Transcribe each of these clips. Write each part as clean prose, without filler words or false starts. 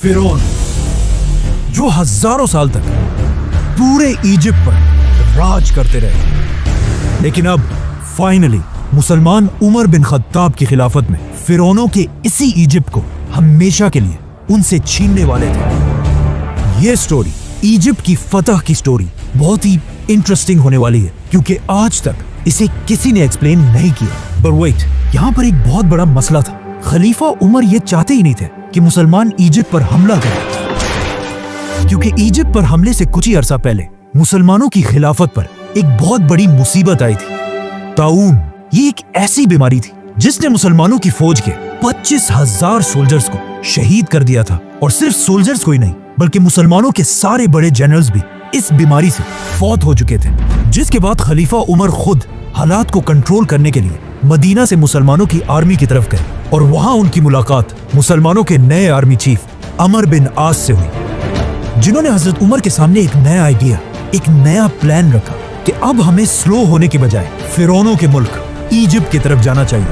फिरौन जो हजारों साल तक पूरे इजिप्ट पर राज करते रहे, लेकिन अब फाइनली मुसलमान उमर बिन खत्ताब की खिलाफत में फिरौनों के इसी इजिप्ट को हमेशा के लिए उनसे छीनने वाले थे। ये स्टोरी इजिप्ट की फतह की स्टोरी बहुत ही इंटरेस्टिंग होने वाली है, क्योंकि आज तक इसे किसी ने एक्सप्लेन नहीं किया। पर वेट, यहाँ पर एक बहुत बड़ा मसला था। खलीफा उमर ये चाहते ही नहीं थे कि मुसलमान इजिप्ट पर हमला करें, क्योंकि इजिप्ट पर हमले से कुछ ही अरसा पहले मुसलमानों की खिलाफत पर एक बहुत बड़ी मुसीबत आई थी, ताऊन। ये एक ऐसी बीमारी थी जिसने मुसलमानों की फौज के 25,000 सोल्जर्स को शहीद कर दिया था। और सिर्फ सोल्जर्स को ही नहीं, बल्कि मुसलमानों के सारे बड़े जनरल्स भी इस बीमारी से फौत हो चुके थे। जिसके बाद खलीफा उमर खुद हालात को कंट्रोल करने के लिए मदीना से मुसलमानों की आर्मी की तरफ गए, और वहां उनकी मुलाकात मुसलमानों के नए आर्मी चीफ अमर बिन आस से हुई, जिन्होंने हजरत उमर के सामने एक नया आइडिया, एक नया प्लान रखा कि अब हमें स्लो होने के बजाय फिरौनों के मुल्क इजिप्ट की तरफ जाना चाहिए।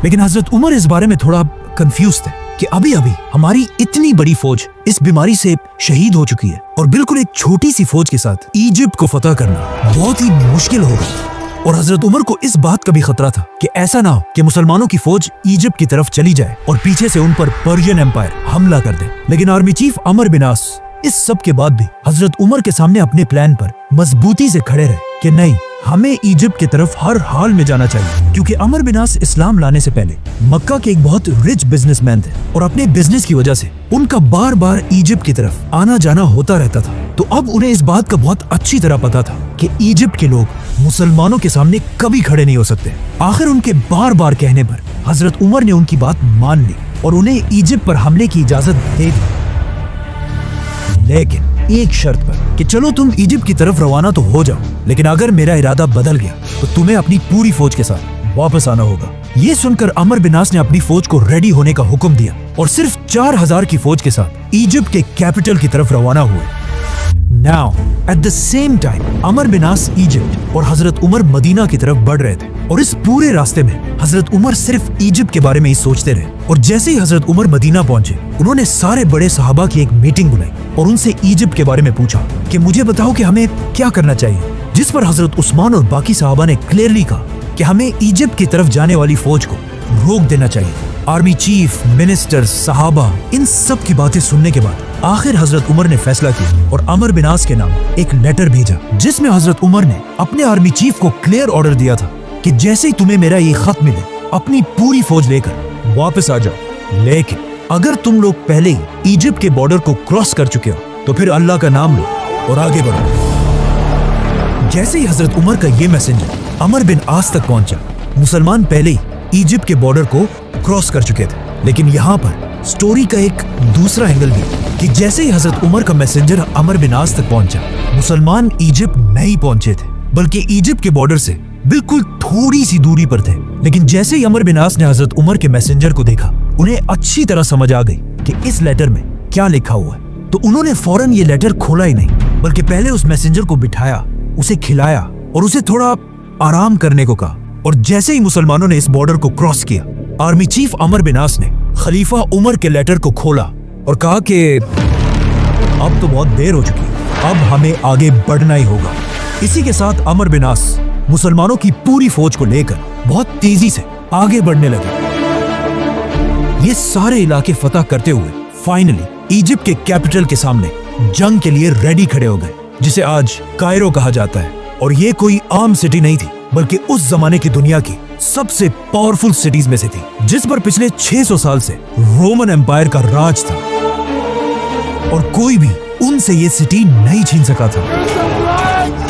लेकिन हजरत उमर इस बारे में थोड़ा कंफ्यूज थे कि अभी अभी हमारी इतनी बड़ी फौज इस बीमारी से शहीद हो चुकी है, और बिल्कुल एक छोटी सी फौज के साथ इजिप्ट को फतह करना बहुत ही मुश्किल होगा। और हजरत उमर को इस बात का भी खतरा था कि ऐसा ना हो कि मुसलमानों की फौज इजिप्ट की तरफ चली जाए और पीछे से उन पर पर्शियन एम्पायर हमला कर दे। लेकिन आर्मी चीफ अमर बिन आस इस सब के बाद भी हजरत उमर के सामने अपने प्लान पर मजबूती से खड़े रहे कि नहीं, हमें इजिप्ट की तरफ हर हाल में जाना चाहिए। क्योंकि अमर बिन आस इस्लाम लाने से पहले मक्का के एक बहुत रिच बिजनेसमैन थे, और अपने बिजनेस की वजह से उनका बार बार इजिप्ट की तरफ आना जाना होता रहता था। तो अब उन्हें इस बात का बहुत अच्छी तरह पता था कि इजिप्ट के लोग मुसलमानों के सामने कभी खड़े नहीं हो सकते। आखिर उनके बार बार कहने पर हजरत उमर ने उनकी बात मान ली और उन्हें इजिप्ट पर हमले की इजाजत दे दी, लेकिन एक शर्त पर कि चलो तुम इजिप्ट की तरफ रवाना तो हो जाओ, लेकिन अगर मेरा इरादा बदल गया तो तुम्हें अपनी पूरी फौज के साथ वापस आना होगा। ये सुनकर अमर बिन आस ने अपनी फौज को रेडी होने का हुक्म दिया और सिर्फ 4,000 की फौज के साथ इजिप्ट के कैपिटल की तरफ रवाना हुए। Now, at the same time, Amr bin As Egypt और हजरत उमर मदीना की तरफ बढ़ रहे थे, और इस पूरे रास्ते में हजरत उमर सिर्फ इजिप्ट के बारे में ही सोचते रहे। और जैसे ही हजरत उमर मदीना पहुंचे, उन्होंने सारे बड़े सहाबा की एक मीटिंग बुलाई और उनसे इजिप्ट के बारे में पूछा कि मुझे बताओ कि हमें क्या करना चाहिए। जिस पर हजरत उस्मान और बाकी सहाबा ने क्लियरली कहा कि हमें इजिप्ट की तरफ जाने वाली फौज को रोक देना चाहिए। आर्मी चीफ, मिनिस्टर, सहाबा, इन सब की बातें सुनने के बाद आखिर हजरत उमर ने फैसला किया और अमर बिन आस के नाम एक लेटर भेजा, जिसमें हजरत उमर ने अपने आर्मी चीफ को क्लियर ऑर्डर दिया था कि जैसे ही तुम्हें मेरा ये खत मिले, अपनी पूरी फौज लेकर वापस आ जाओ। लेकिन अगर तुम लोग पहले ही इजिप्ट के बॉर्डर को क्रॉस कर चुके हो तो फिर अल्लाह का नाम लो और आगे बढ़ो। जैसे ही हजरत उमर का ये मैसेंजर अमर बिन आस तक पहुंचा, मुसलमान पहले ही इजिप्ट के बॉर्डर को क्रॉस कर चुके थे। लेकिन यहाँ पर स्टोरी का एक दूसरा एंगल भी कि जैसे ही हजरत उमर का मैसेंजर अमर बिन आस तक पहुंचा, मुसलमान इजिप्ट नहीं पहुंचे थे, बल्कि इजिप्ट के बॉर्डर से बिल्कुल थोड़ी सी दूरी पर थे। लेकिन जैसे ही अमर बिन आस ने हजरत उमर के मैसेंजर को देखा, उन्हें अच्छी तरह समझ आ गई कि इस लेटर में क्या लिखा हुआ है। तो उन्होंने फौरन ये लेटर खोला ही नहीं, बल्कि पहले उस मैसेंजर को बिठाया, उसे खिलाया और उसे थोड़ा आराम करने को कहा। और जैसे ही मुसलमानों ने इस बॉर्डर को क्रॉस किया, आर्मी चीफ अमर बिन आस ने खलीफा उमर के लेटर को खोला और कहा कि अब तो बहुत देर हो चुकी है, अब हमें आगे बढ़ना ही होगा। इसी के साथ अमर बिन आस मुसलमानों की पूरी फौज को लेकर बहुत तेजी से आगे बढ़ने लगे। ये सारे इलाके फतह करते हुए फाइनली इजिप्ट के कैपिटल के सामने जंग के लिए रेडी खड़े हो गए, जिसे आज कायरो कहा जाता है। और ये कोई आम सिटी नहीं थी, बल्कि उस जमाने की दुनिया की सबसे पावरफुल सिटीज में से थी, जिस पर पिछले 600 साल से रोमन एम्पायर का राज था, और कोई भी उनसे ये सिटी नहीं छीन सका था।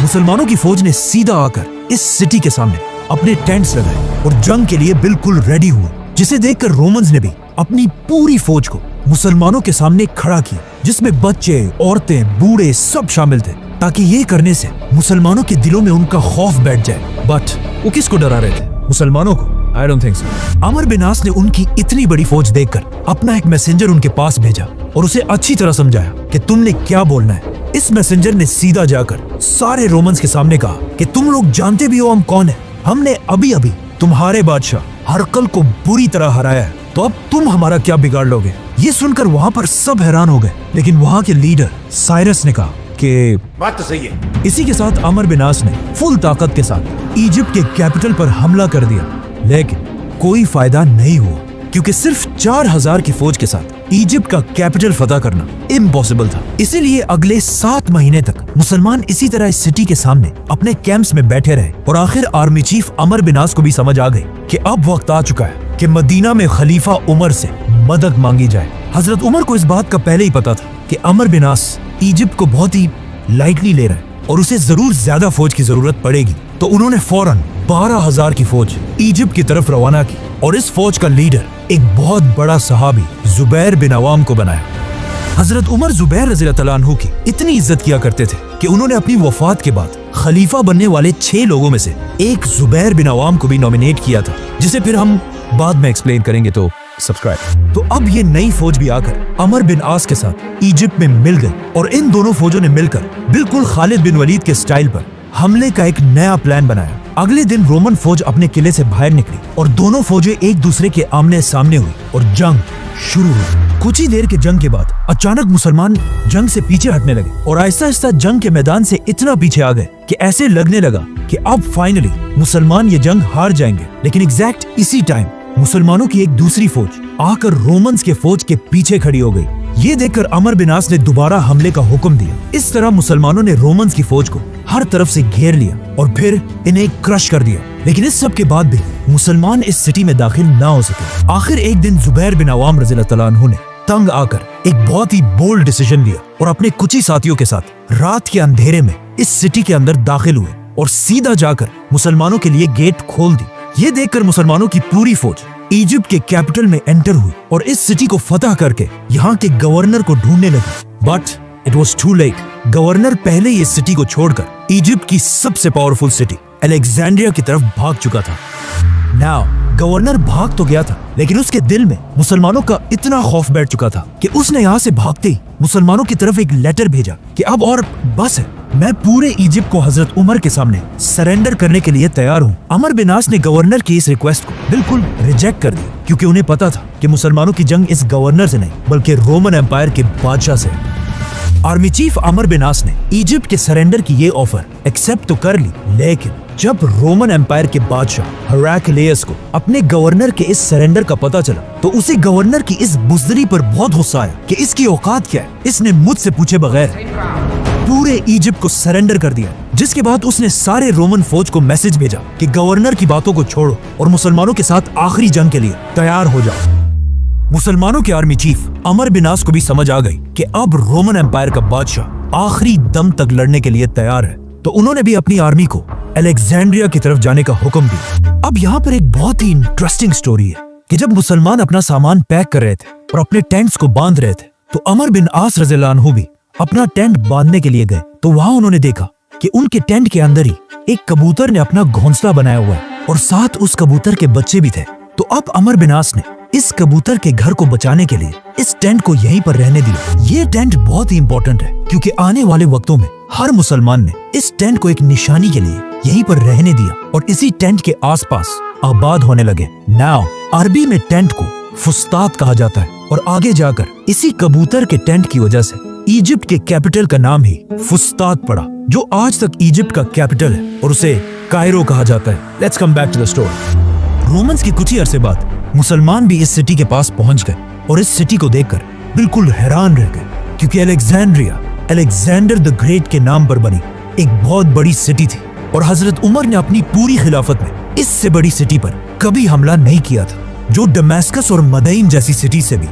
मुसलमानों की फौज ने सीधा आकर इस सिटी के सामने अपने टेंट्स लगाए और जंग के लिए बिल्कुल रेडी हुए, जिसे देखकर रोमन्स ने भी अपनी पूरी फौज को मुसलमानों के सामने खड़ा किया, जिसमें बच्चे, औरतें, बूढ़े सब शामिल थे, ताकि ये करने से मुसलमानों के दिलों में उनका खौफ बैठ जाए। बट वो किसको डरा रहे थे? मुसलमानों को? I don't think so। Amar bin आस ने उनकी इतनी बड़ी फौज देखकर अपना एक मैसेंजर उनके पास भेजा और उसे अच्छी तरह समझाया कि तुमने क्या बोलना है। इस मैसेंजर ने सीधा जाकर सारे रोमन्स के सामने कहा कि तुम लोग जानते भी हो हम कौन है। हमने अभी अभी तुम्हारे बादशाह हरकल को बुरी तरह हराया है, तो अब तुम हमारा क्या बिगाड़ लोगे? ये सुनकर वहाँ पर सब हैरान हो गए, लेकिन वहाँ के लीडर साइरस ने कहा कि बात तो सही है। इसी के साथ अमर बिन आस ने फुल ताकत के साथ इजिप्ट के कैपिटल पर हमला कर दिया, लेकिन कोई फायदा नहीं हुआ क्योंकि सिर्फ 4000 की फौज के साथ इजिप्ट का कैपिटल फतह करना इम्पॉसिबल था। इसीलिए अगले 7 महीने तक मुसलमान इसी तरह इस सिटी के सामने अपने कैंप्स में बैठे रहे और आखिर आर्मी चीफ अमर बिन आस को भी समझ आ गई कि अब वक्त आ चुका है कि मदीना में खलीफा उमर से मदद मांगी जाए। हजरत उमर को इस बात का पहले ही पता था कि अमर बिन आस इजिप्ट को बहुत ही लाइटली ले रहा है और उसे जरूर ज्यादा फौज की जरूरत पड़ेगी, तो उन्होंने फौरन 12000 की फौज इजिप्ट की तरफ रवाना की और इस फौज का लीडर एक बहुत बड़ा सहाबी जुबैर बिन अवाम को बनाया। हजरत उमर जुबैर रज़ियल्लाहु अन्हु की इतनी इज्जत किया करते थे कि उन्होंने अपनी वफात के बाद खलीफा बनने वाले 6 लोगों में से एक जुबैर बिन अवाम को भी नॉमिनेट किया था, जिसे फिर हम बाद में एक्सप्लेन करेंगे, तो सब्सक्राइब। तो अब ये नई फौज भी आकर अमर बिन आस के साथ इजिप्ट में मिल गई और इन दोनों फौजों ने मिलकर बिल्कुल खालिद बिन वलीद के स्टाइल पर हमले का एक नया प्लान बनाया। अगले दिन रोमन फौज अपने किले से बाहर निकली और दोनों फौजें एक दूसरे के आमने सामने हुई और जंग शुरू हुई। कुछ ही देर के जंग के बाद अचानक मुसलमान जंग से पीछे हटने लगे और आहिस्ता आहिस्ता जंग के मैदान से इतना पीछे आ गए कि ऐसे लगने लगा कि अब फाइनली मुसलमान ये जंग हार जाएंगे। लेकिन एग्जैक्ट इसी टाइम मुसलमानों की एक दूसरी फौज आकर रोमन्स के फौज के पीछे खड़ी हो गई। ये देखकर अमर बिन आस ने दोबारा हमले का हुक्म दिया। इस तरह मुसलमानों ने रोमन्स की फौज को हर तरफ से घेर लिया और फिर इन्हें क्रश कर दिया। लेकिन इस सब के बाद भी मुसलमान इस सिटी में दाखिल ना हो सके। आखिर एक दिन जुबैर बिन अवाम रज़ियल्लाहु अन्हु ने तंग आकर एक बहुत ही बोल्ड डिसीजन लिया और अपने कुछ ही साथियों के साथ रात के अंधेरे में इस सिटी के अंदर दाखिल हुए और सीधा जाकर मुसलमानों के लिए गेट खोल दी। ये देखकर मुसलमानों की पूरी फौज इजिप्ट के कैपिटल में एंटर हुई और इस सिटी को फतह करके यहाँ के गवर्नर को ढूंढने लगी। But it was too late. Governor पहले ही इस सिटी को छोड़कर इजिप्ट की सबसे पावरफुल सिटी अलेक्जेंड्रिया की तरफ भाग चुका था। नाउ गवर्नर भाग तो गया था, लेकिन उसके दिल में मुसलमानों का इतना खौफ बैठ चुका था कि उसने यहाँ से भागते ही मुसलमानों की तरफ एक लेटर भेजा कि अब और बस है, मैं पूरे इजिप्ट को हजरत उमर के सामने सरेंडर करने के लिए तैयार हूँ। अमर बिन आस ने गवर्नर की इस रिक्वेस्ट को बिल्कुल रिजेक्ट कर दिया क्योंकि उन्हें पता था कि मुसलमानों की जंग इस गवर्नर से नहीं बल्कि रोमन एम्पायर के बादशाह से। आर्मी चीफ अमर बिन आस ने इजिप्ट के सरेंडर की ये ऑफर एक्सेप्ट तो कर ली, लेकिन जब रोमन एम्पायर के बादशाह हेराक्लियस को अपने गवर्नर के इस सरेंडर का पता चला तो उसे गवर्नर की इस बुज़दिली पर बहुत गुस्सा आया कि इसकी औकात क्या है, इसने मुझसे पूछे बगैर पूरे इजिप्ट को सरेंडर कर दिया। जिसके बाद उसने सारे रोमन फौज को मैसेज भेजा कि गवर्नर की बातों को छोड़ो और मुसलमानों के साथ आखिरी जंग के लिए तैयार हो जाओ। मुसलमानों के आर्मी चीफ अमर बिन आस को भी समझ आ गई कि अब रोमन एम्पायर का बादशाह आखिरी दम तक लड़ने के लिए तैयार है, तो उन्होंने भी अपनी आर्मी को अलेक्जेंड्रिया की तरफ जाने का हुक्म दिया। अब यहाँ पर एक बहुत ही इंटरेस्टिंग स्टोरी है कि जब मुसलमान अपना सामान पैक कर रहे थे और अपने टेंट्स को बांध रहे थे तो अमर बिन आस रज़ियल्लाहु अन्हु भी अपना टेंट बांधने के लिए गए। तो वहाँ उन्होंने देखा कि उनके टेंट के अंदर ही एक कबूतर ने अपना घोंसला बनाया हुआ है और साथ उस कबूतर के बच्चे भी थे। तो अब अमर बिन आस ने इस कबूतर के घर को बचाने के लिए इस टेंट को यहीं पर रहने दिया। ये टेंट बहुत ही इंपॉर्टेंट है क्योंकि आने वाले वक्तों में हर मुसलमान ने इस टेंट को एक निशानी के लिए यहीं पर रहने दिया और इसी टेंट के आसपास आबाद होने लगे। नाउ अरबी में टेंट को फुस्तात कहा जाता है और आगे जाकर इसी कबूतर के टेंट की वजह से इजिप्ट के कैपिटल का नाम ही फुस्तात पड़ा, जो आज तक इजिप्ट का कैपिटल है और उसे कायरो कहा जाता है। Let's come back to the story. Romans के कुछ ही अरसे बाद मुसलमान भी इस सिटी के पास पहुंच गए और इस सिटी को देखकर बिल्कुल हैरान रह गए क्योंकि अलेक्जेंड्रिया अलेक्जेंडर द ग्रेट के नाम पर बनी एक बहुत बड़ी सिटी थी और हजरत उमर ने अपनी पूरी खिलाफत में इससे बड़ी सिटी पर कभी हमला नहीं किया था, जो दमेस्कस और मदईन जैसी सिटी से भी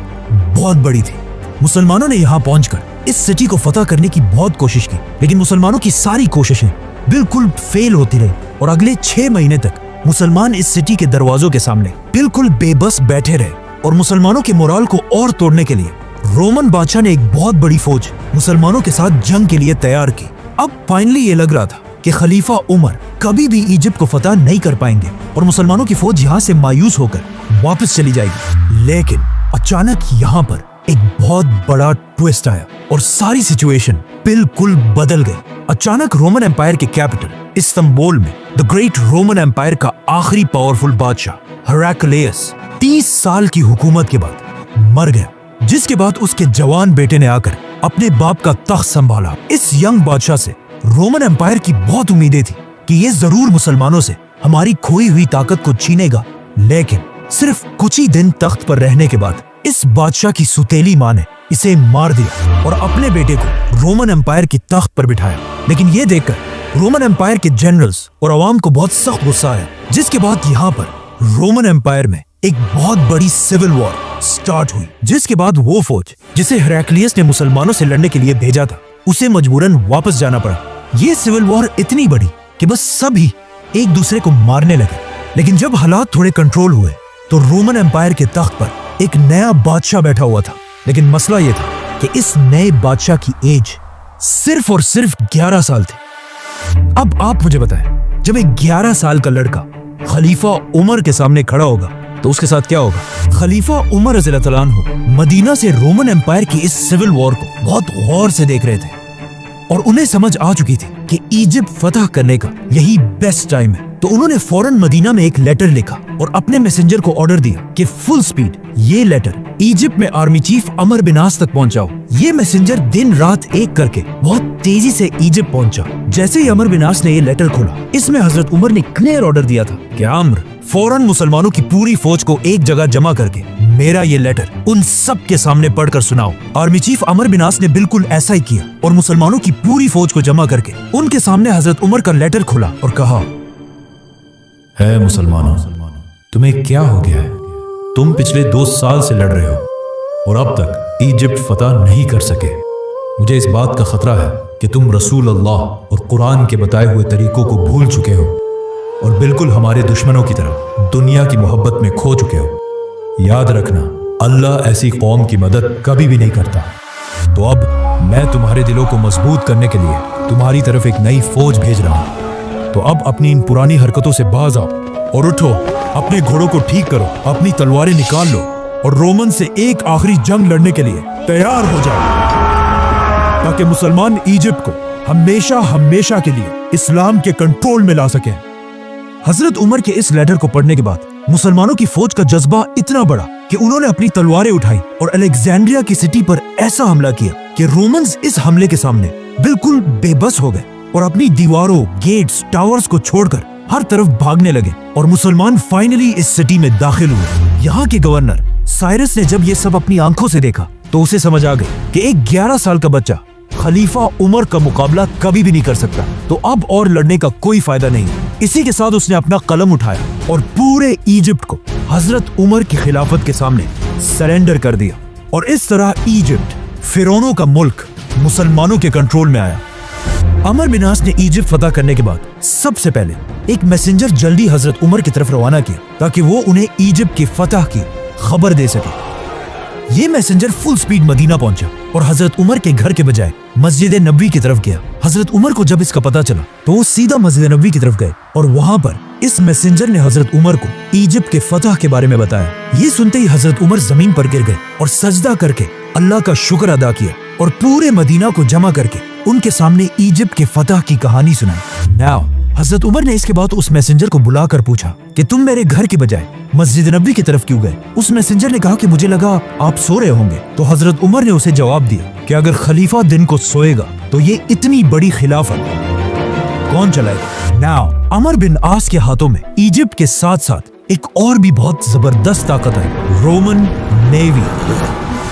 बहुत बड़ी थी। मुसलमानों ने यहाँ पहुंचकर इस सिटी को फतह करने की बहुत कोशिश की, लेकिन मुसलमानों की सारी कोशिशें बिल्कुल फेल होती रही और अगले 6 महीने तक मुसलमान इस सिटी के दरवाजों के सामने बिल्कुल बेबस बैठे रहे और मुसलमानों के मोराल को और तोड़ने के लिए रोमन बादशाह ने एक बहुत बड़ी फौज मुसलमानों के साथ जंग के लिए तैयार की। अब फाइनली ये लग रहा था कि खलीफा उमर कभी भी इजिप्ट को फतह नहीं कर पाएंगे और मुसलमानों की फौज यहाँ से मायूस होकर वापस चली जाएगी। लेकिन अचानक यहाँ पर एक बहुत बड़ा ट्विस्ट आया और सारी सिचुएशन बिल्कुल बदल गई। अचानक रोमन एम्पायर के कैपिटल इस्तांबुल में द ग्रेट रोमन एम्पायर का आखिरी पावरफुल बादशाह हेराक्लियस 30 साल की हुकूमत के बाद मर गया जिसके बाद उसके जवान बेटे ने आकर अपने बाप का तख्त संभाला। इस यंग बादशाह से रोमन एम्पायर की बहुत उम्मीदें थी कि ये जरूर मुसलमानों से हमारी खोई हुई ताकत को छीनेगा, लेकिन सिर्फ कुछ ही दिन तख्त पर रहने के बाद इस बादशाह की सुतेली मां ने इसे मार दिया और अपने बेटे को रोमन एम्पायर की तख्त पर बिठाया। लेकिन ये देखकर रोमन एम्पायर के जनरल्स और अवाम को बहुत सख्त गुस्सा आया, जिसके बाद यहाँ पर रोमन एम्पायर में एक बहुत बड़ी सिविल वॉर स्टार्ट हुई, जिसके बाद वो फौज जिसे हेराक्लियस ने मुसलमानों से लड़ने के लिए भेजा था उसे मजबूरन वापस जाना पड़ा। ये सिविल वॉर इतनी बड़ी कि बस सभी एक दूसरे को मारने लगे। लेकिन जब हालात थोड़े कंट्रोल हुए तो रोमन एम्पायर के तख्त पर एक नया बादशाह बैठा हुआ था। लेकिन मसला ये था कि इस नए बादशाह की एज सिर्फ और सिर्फ 11 साल थी। अब आप मुझे बताएं, जब एक 11 साल का लड़का खलीफा उमर के सामने खड़ा होगा तो उसके साथ क्या होगा? खलीफा उमर रज़ियल्लाहु अन्हु मदीना से रोमन एम्पायर की इस सिविल वॉर को बहुत गौर से देख रहे थे और उन्हें समझ आ चुकी थी कि इजिप्ट फतह करने का यही बेस्ट टाइम है। तो उन्होंने फौरन मदीना में एक लेटर लिखा और अपने मैसेंजर को ऑर्डर दिया कि फुल स्पीड ये लेटर इजिप्ट में आर्मी चीफ अमर बिन आस तक पहुंचाओ। ये मैसेंजर दिन रात एक करके बहुत तेजी से इजिप्ट पहुंचा। जैसे ही अमर बिन आस ने ये लेटर खोला, इसमें हजरत उमर ने क्लियर ऑर्डर दिया था कि अम्र फौरन मुसलमानों की पूरी फौज को एक जगह जमा करके मेरा ये लेटर उन सब के सामने पढ़कर सुनाओ। आर्मी चीफ अमर बिन आस ने बिल्कुल ऐसा ही किया और मुसलमानों की पूरी फौज को जमा करके उनके सामने हजरत उमर का लेटर खोला और कहा, है मुसलमानों, तुम्हें क्या हो गया है? तुम पिछले 2 साल से लड़ रहे हो और अब तक इजिप्ट फतह नहीं कर सके। मुझे इस बात का खतरा है कि तुम रसूल अल्लाह और कुरान के बताए हुए तरीकों को भूल चुके हो और बिल्कुल हमारे दुश्मनों की तरह दुनिया की मोहब्बत में खो चुके हो। याद रखना, अल्लाह ऐसी कौम की मदद कभी भी नहीं करता। तो अब मैं तुम्हारे दिलों को मजबूत करने के लिए तुम्हारी तरफ एक नई फौज भेज रहा हूँ। तो अब अपनी इन पुरानी हरकतों से बाज आओ और उठो, अपने घोड़ों को ठीक करो, अपनी तलवारें निकाल लो और रोमन से एक आखिरी जंग लड़ने के लिए तैयार हो जाओ, ताकि मुसलमान इजिप्ट को हमेशा हमेशा के लिए इस्लाम के कंट्रोल में ला सके। हजरत उमर के इस लेटर को पढ़ने के बाद मुसलमानों की फौज का जज्बा इतना बढ़ा कि उन्होंने अपनी तलवारें उठाई और अलेक्जेंड्रिया की सिटी पर ऐसा हमला किया कि रोमन्स इस हमले के सामने बिल्कुल बेबस हो गए और अपनी दीवारों, गेट्स, टावर्स को छोड़कर हर तरफ भागने लगे और मुसलमान फाइनली इस सिटी में दाखिल हुए। यहाँ के गवर्नर साइरस ने जब ये सब अपनी आंखों से देखा तो उसे समझ आ गई कि एक 11 साल का बच्चा खलीफा उमर का मुकाबला कभी भी नहीं कर सकता, तो अब और लड़ने का कोई फायदा नहीं। इसी के साथ उसने अपना कलम उठाया और पूरे इजिप्ट को हजरत उमर की खिलाफत के सामने सरेंडर कर दिया और इस तरह इजिप्ट, फिरौनों का मुल्क, मुसलमानों के कंट्रोल में आया। अमर बिन आस ने इजिप्ट फतह करने के बाद सबसे पहले एक मैसेंजर जल्दी हजरत उमर की तरफ रवाना किया ताकि वो उन्हें इजिप्ट की फतह की खबर दे सके। ये मैसेंजर फुल स्पीड मदीना पहुंचा और हजरत उमर के घर के बजाय मस्जिद नबवी की तरफ गया। हजरत उमर को जब इसका पता चला तो वो सीधा मस्जिद नबवी की तरफ गए और वहां पर इस मैसेंजर ने हजरत उमर को इजिप्ट के फतह के बारे में बताया। ये सुनते ही हजरत उमर जमीन पर गिर गए और सजदा करके अल्लाह का शुक्र अदा किया और पूरे मदीना को जमा करके उनके सामने इजिप्ट के फतह की कहानी सुनाई। नाउ हजरत उमर ने इसके बाद उस मैसेंजर को बुलाकर पूछा कि तुम मेरे घर के बजाय मस्जिद नबवी की तरफ क्यों गए? उस मैसेंजर ने कहा कि मुझे लगा आप सो रहे होंगे। तो हजरत उमर ने उसे जवाब दिया कि अगर खलीफा दिन को सोएगा तो ये इतनी बड़ी खिलाफत कौन चलाएगा? नाउ अमर बिन आस के हाथों में इजिप्ट के साथ साथ एक और भी बहुत जबरदस्त ताकत है, रोमन नेवी,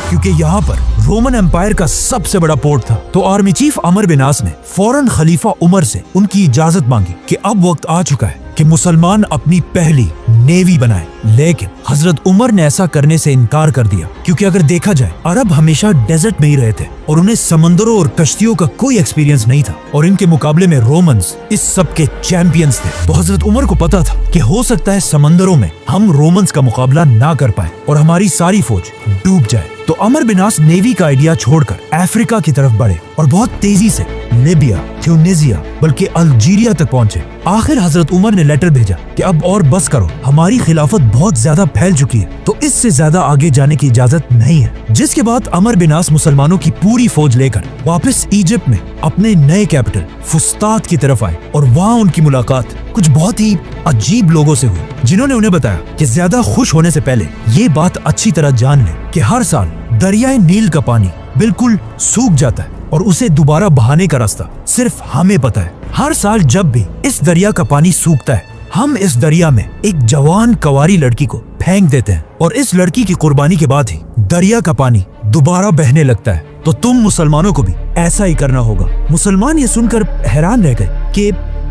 क्योंकि यहाँ पर रोमन एम्पायर का सबसे बड़ा पोर्ट था। तो आर्मी चीफ अमर बिन आस ने फौरन खलीफा उमर से उनकी इजाजत मांगी कि अब वक्त आ चुका है कि मुसलमान अपनी पहली नेवी बनाए। लेकिन हजरत उमर ने ऐसा करने से इनकार कर दिया, क्योंकि अगर देखा जाए अरब हमेशा डेजर्ट में ही रहे थे और उन्हें समंदरों और कश्तियों का कोई एक्सपीरियंस नहीं था और इनके मुकाबले में रोमन्स इस सब के चैंपियंस थे। तो हजरत उमर को पता था कि हो सकता है समंदरों में हम रोमन्स का मुकाबला ना कर पाए और हमारी सारी फौज डूब जाए। तो अमर बिन आस नेवी का आइडिया छोड़कर अफ्रीका की तरफ बढ़े और बहुत तेजी से लीबिया, ट्यूनीसिया, बल्कि अल्जीरिया तक पहुंचे। आखिर हजरत उमर ने लेटर भेजा कि अब और बस करो, हमारी खिलाफत बहुत ज्यादा फैल चुकी है, तो इससे ज्यादा आगे जाने की इजाजत नहीं है। जिसके बाद अमर बिन आस मुसलमानों की पूरी फौज लेकर वापस इजिप्ट में अपने नए कैपिटल फुस्तात की तरफ आए और वहाँ उनकी मुलाकात कुछ बहुत ही अजीब लोगों से हुई, जिन्होंने उन्हें बताया कि ज्यादा खुश होने से पहले ये बात अच्छी तरह जान ले कि हर साल दरियाए नील का पानी बिल्कुल सूख जाता है और उसे दोबारा बहाने का रास्ता सिर्फ हमें पता है। हर साल जब भी इस दरिया का पानी सूखता है, हम इस दरिया में एक जवान कंवारी लड़की को फेंक देते हैं और इस लड़की की कुर्बानी के बाद ही दरिया का पानी दोबारा बहने लगता है। तो तुम मुसलमानों को भी ऐसा ही करना होगा। मुसलमान ये सुनकर हैरान रह गए कि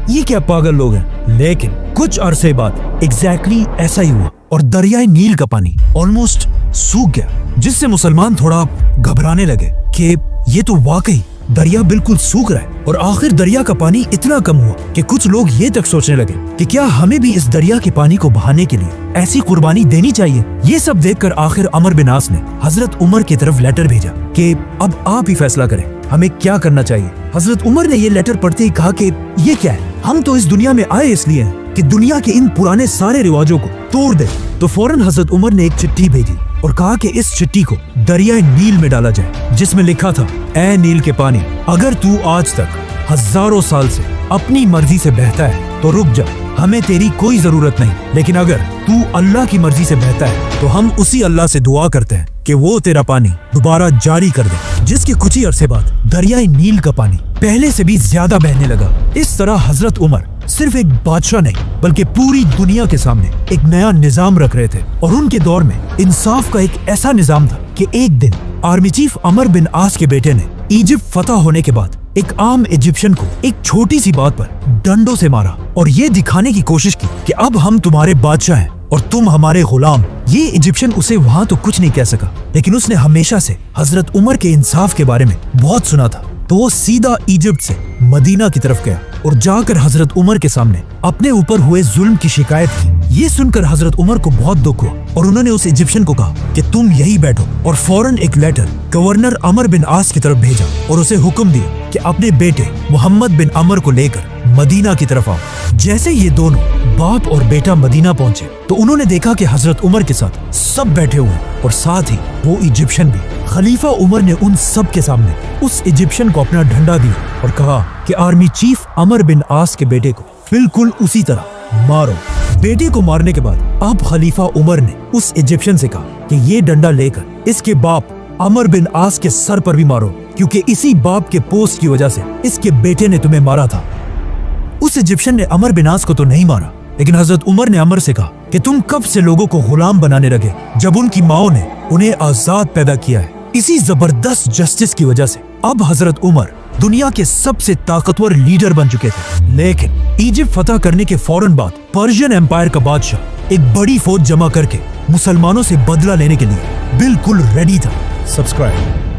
ये क्या पागल लोग हैं, लेकिन कुछ अरसे बाद एग्जैक्टली ऐसा ही हुआ और दरियाए नील का पानी ऑलमोस्ट सूख गया, जिससे मुसलमान थोड़ा घबराने लगे कि ये तो वाकई दरिया बिल्कुल सूख रहा है। और आखिर दरिया का पानी इतना कम हुआ कि कुछ लोग ये तक सोचने लगे कि क्या हमें भी इस दरिया के पानी को बहाने के लिए ऐसी कुर्बानी देनी चाहिए। ये सब देखकर आखिर अमर बिन आस ने हजरत उमर की तरफ लेटर भेजा कि अब आप ही फैसला करें हमें क्या करना चाहिए। हजरत उमर ने ये लेटर पढ़ते ही कहा कि ये क्या है, हम तो इस दुनिया में आए इसलिए हैं कि दुनिया के इन पुराने सारे रिवाजों को तोड़ दे। तो फौरन हजरत उमर ने एक चिट्ठी भेजी और कहा कि इस चिट्ठी को दरियाए नील में डाला जाए, जिसमें लिखा था, ऐ नील के पानी, अगर तू आज तक हजारों साल से अपनी मर्जी से बहता है तो रुक जा, हमें तेरी कोई जरूरत नहीं। लेकिन अगर तू अल्लाह की मर्जी से बहता है तो हम उसी अल्लाह से दुआ करते हैं कि वो तेरा पानी दोबारा जारी कर दे। जिसके कुछ ही अरसे बाद दरियाए नील का पानी पहले से भी ज्यादा बहने लगा। इस तरह हजरत उमर सिर्फ एक बादशाह नहीं बल्कि पूरी दुनिया के सामने एक नया निजाम रख रहे थे। और उनके दौर में इंसाफ का एक ऐसा निजाम था कि एक दिन आर्मी चीफ अमर बिन आस के बेटे ने इजिप्ट फतह होने के बाद एक आम इजिप्शियन को एक छोटी सी बात पर डंडों से मारा और ये दिखाने की कोशिश की कि अब हम तुम्हारे बादशाह हैं और तुम हमारे गुलाम। ये इजिप्शियन उसे वहाँ तो कुछ नहीं कह सका, लेकिन उसने हमेशा से हजरत उमर के इंसाफ के बारे में बहुत सुना था। तो वो सीधा इजिप्ट से मदीना की तरफ गया और जाकर हजरत उमर के सामने अपने ऊपर हुए जुल्म की शिकायत की। ये सुनकर हजरत उमर को बहुत दुख हुआ और उन्होंने उस इजिप्शियन को कहा कि तुम यही बैठो और फौरन एक लेटर गवर्नर अमर बिन आस की तरफ भेजा और उसे हुक्म दिया कि अपने बेटे मोहम्मद बिन अमर को लेकर मदीना की तरफ आओ। जैसे ये दोनों बाप और बेटा मदीना पहुंचे तो उन्होंने देखा कि हजरत उमर के साथ सब बैठे हुए और साथ ही वो इजिप्शियन भी। खलीफा उमर ने उन सब के सामने उस इजिप्शियन को अपना डंडा दिया और कहा कि आर्मी चीफ अमर बिन आस के बेटे को बिल्कुल उसी तरह मारो। बेटे को मारने के बाद अब खलीफा उमर ने उस इजिप्शियन से कहा कि ये डंडा लेकर इसके बाप अमर बिन आस के सर पर भी मारो, क्योंकि इसी बाप के पोस्ट की वजह से इसके बेटे ने तुम्हें मारा था। उस इजिप्शियन ने अमर बिन आस को तो नहीं मारा, लेकिन हजरत उमर ने अमर से कहा कि तुम कब से लोगों को गुलाम बनाने लगे जब उनकी माओ ने उन्हें आजाद पैदा किया है। इसी जबरदस्त जस्टिस की वजह से अब हजरत उमर दुनिया के सबसे ताकतवर लीडर बन चुके थे। लेकिन इजिप्ट फतह करने के फौरन बाद पर्शियन एम्पायर का बादशाह एक बड़ी फौज जमा करके मुसलमानों से बदला लेने के लिए बिल्कुल रेडी था। सब्सक्राइब।